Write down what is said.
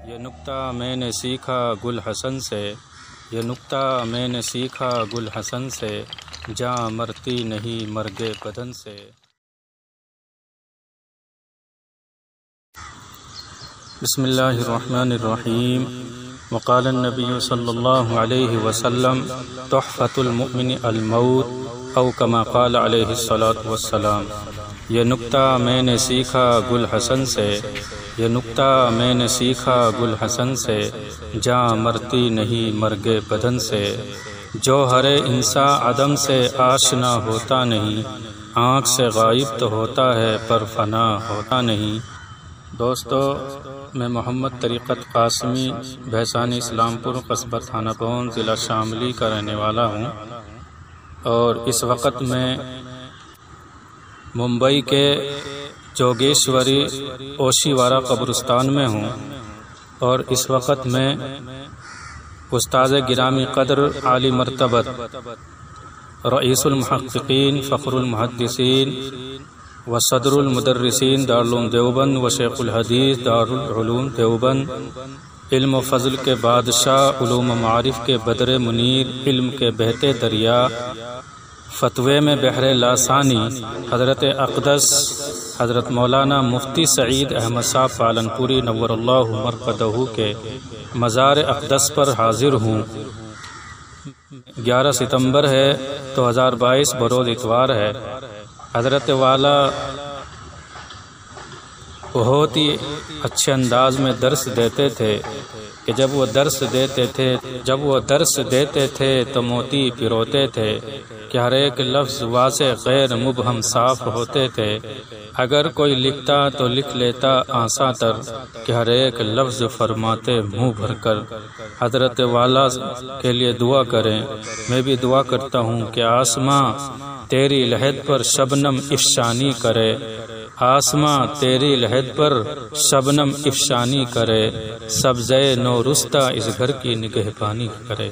یہ نکتہ میں نے سیکھا گل حسن سے، یہ نکتہ میں نے سیکھا گل حسن سے، جاں مرتی نہیں مرگے بدن سے۔ بسم اللہ الرحمن الرحیم۔ وقال النبی صلی اللہ علیہ وسلم تحفۃ المؤمن الموت او کما قال علیہ الصلاۃ والسلام۔ یہ نکتہ میں نے سیکھا گل حسن سے، یہ نکتہ میں نے سیکھا گل حسن سے، جاں مرتی نہیں مرگے بدن سے۔ جوہر انساں عدم سے آشنا ہوتا نہیں، آنکھ سے غائب تو ہوتا ہے پر فنا ہوتا نہیں۔ دوستو، میں محمد طریقت قاسمی بھیسانی اسلام پور قصبہ تھانہ پون ضلع شاملی کا رہنے والا ہوں، اور اس وقت میں ممبئی کے جوگیشوری اوشیوارا قبرستان میں ہوں، اور اس وقت میں استاد گرامی قدر عالی مرتبت رئیس المحققین فخر المحدثین و صدر المدرسین دارالعلوم دیوبند و شیخ الحدیث دارالعلوم دیوبند، علم و فضل کے بادشاہ، علوم و معارف کے بدر منیر، علم کے بہتے دریا، فتوے میں بحر لاسانی، حضرت اقدس حضرت مولانا مفتی سعید احمد صاحب پالنپوری نور اللہ مرقدہ کے مزار اقدس پر حاضر ہوں۔ 11 ستمبر ہے 2022 بروز اتوار ہے۔ حضرت والا بہت ہی اچھے انداز میں درس دیتے تھے کہ جب وہ درس دیتے تھے تو موتی پروتے تھے کہ ہر ایک لفظ واضح غیر مبہم صاف ہوتے تھے۔ اگر کوئی لکھتا تو لکھ لیتا آساں تر کہ ہر ایک لفظ فرماتے منہ بھر کر۔ حضرت والا کے لیے دعا کریں۔ میں بھی دعا کرتا ہوں کہ آسماں تیری لحد پر شبنم افشانی کرے، آسماں تیری لحد پر شبنم افشانی کرے، سبزے نو رستہ اس گھر کی نگہبانی کرے۔